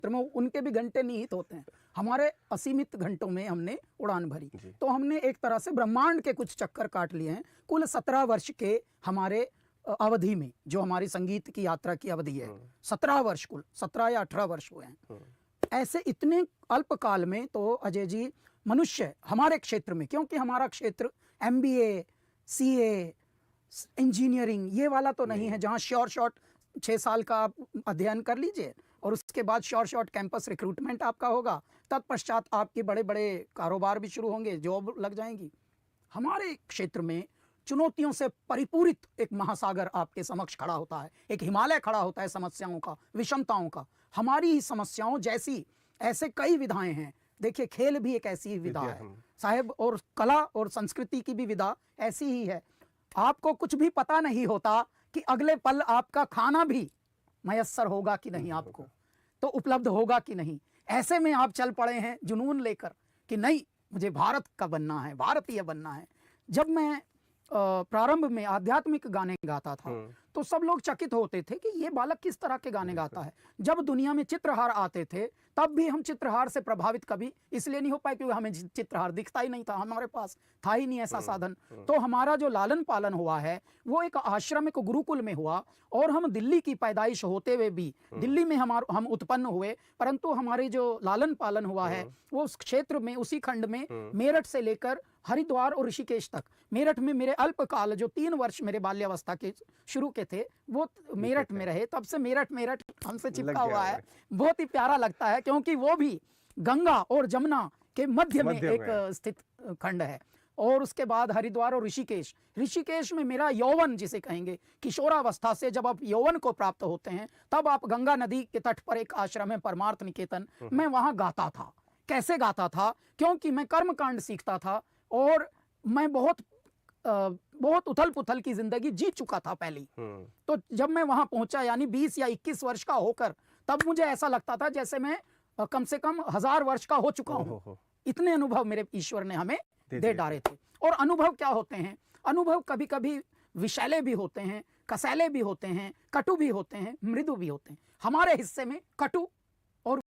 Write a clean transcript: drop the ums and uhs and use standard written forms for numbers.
क्षेत्र में उनके भी घंटे निहित होते हैं, हमारे असीमित घंटों में हमने उड़ान भरी। तो हमने एक तरह से ब्रह्मांड के कुछ चक्कर काट लिए हैं कुल 17 वर्ष के हमारे अवधि में। जो हमारी संगीत की यात्रा की अवधि है 17 वर्ष, कुल 17 या 18 वर्ष हुए हैं। ऐसे इतने अल्प काल में तो अजय जी मनुष्य हमारे क्षेत्र में, क्योंकि हमारा क्षेत्र MBA, CA, इंजीनियरिंग ये वाला तो नहीं है जहाँ शॉर्ट 6 साल का आप अध्ययन कर लीजिए और उसके बाद शॉर्ट कैंपस रिक्रूटमेंट आपका होगा, तत्पश्चात आपके बड़े बड़े कारोबार भी शुरू होंगे, जॉब लग जाएंगी। हमारे क्षेत्र में चुनौतियों से परिपूरित एक महासागर आपके समक्ष खड़ा होता है, एक हिमालय खड़ा होता है समस्याओं का, विषमताओं का। हमारी ही समस्याओं जैसी ऐसे कई विधाएं हैं। देखिए खेल भी एक ऐसी विधा है साहब, और कला और संस्कृति की भी विधा ऐसी ही है। आपको कुछ भी पता नहीं होता कि अगले पल आपका खाना भी मयस्सर होगा कि नहीं, आपको तो उपलब्ध होगा कि नहीं। ऐसे में आप चल पड़े हैं जुनून लेकर कि नहीं मुझे भारत का बनना है, भारतीय बनना है। जब मैं प्रारंभ में आध्यात्मिक गाने गाता था तो सब लोग चकित होते थे कि ये बालक किस तरह के गाने गाता है। जब दुनिया में चित्रहार आते थे तब भी हम चित्रहार से प्रभावित कभी इसलिए नहीं हो पाए क्योंकि हमें चित्रहार दिखता ही नहीं था, हमारे पास था ही नहीं ऐसा साधन। तो हमारा जो लालन पालन हुआ है वो एक आश्रम, एक गुरुकुल में हुआ, और हम दिल्ली की पैदाइश होते हुए भी दिल्ली में हम उत्पन्न हुए, परंतु हमारे जो लालन पालन हुआ है वो उस क्षेत्र में, उसी खंड में, मेरठ से लेकर हरिद्वार और ऋषिकेश तक। मेरठ में मेरे अल्पकाल जो 3 वर्ष मेरे बाल्यावस्था के शुरू के थे वो मेरठ में रहे, तब से मेरठ हमसे चिपका हुआ है। बहुत ही प्यारा लगता है क्योंकि वो भी गंगा और जमुना के मध्य में एक स्थित खंड है। और उसके बाद हरिद्वार और ऋषिकेश में मेरा यौवन जिसे कहेंगे, किशोरावस्था से जब आप यौवन को प्राप्त होते हैं तब आप गंगा नदी के तट पर एक आश्रम है परमार्थ निकेतन, मैं वहां गाता था। कैसे गाता था? क्योंकि मैं कर्मकांड सीखता था और मैं बहुत उथल पुथल की जिंदगी जी चुका था पहली। तो जब मैं वहां पहुंचा यानी 20 या 21 वर्ष का होकर, तब मुझे ऐसा लगता था जैसे मैं कम से कम 1000 वर्ष का हो चुका हूं। इतने अनुभव मेरे ईश्वर ने हमें दे डाले थे। और अनुभव क्या होते हैं? अनुभव कभी कभी विषैले भी होते हैं, कसैले भी होते हैं, कटु भी होते हैं, मृदु भी होते हैं। हमारे हिस्से में कटु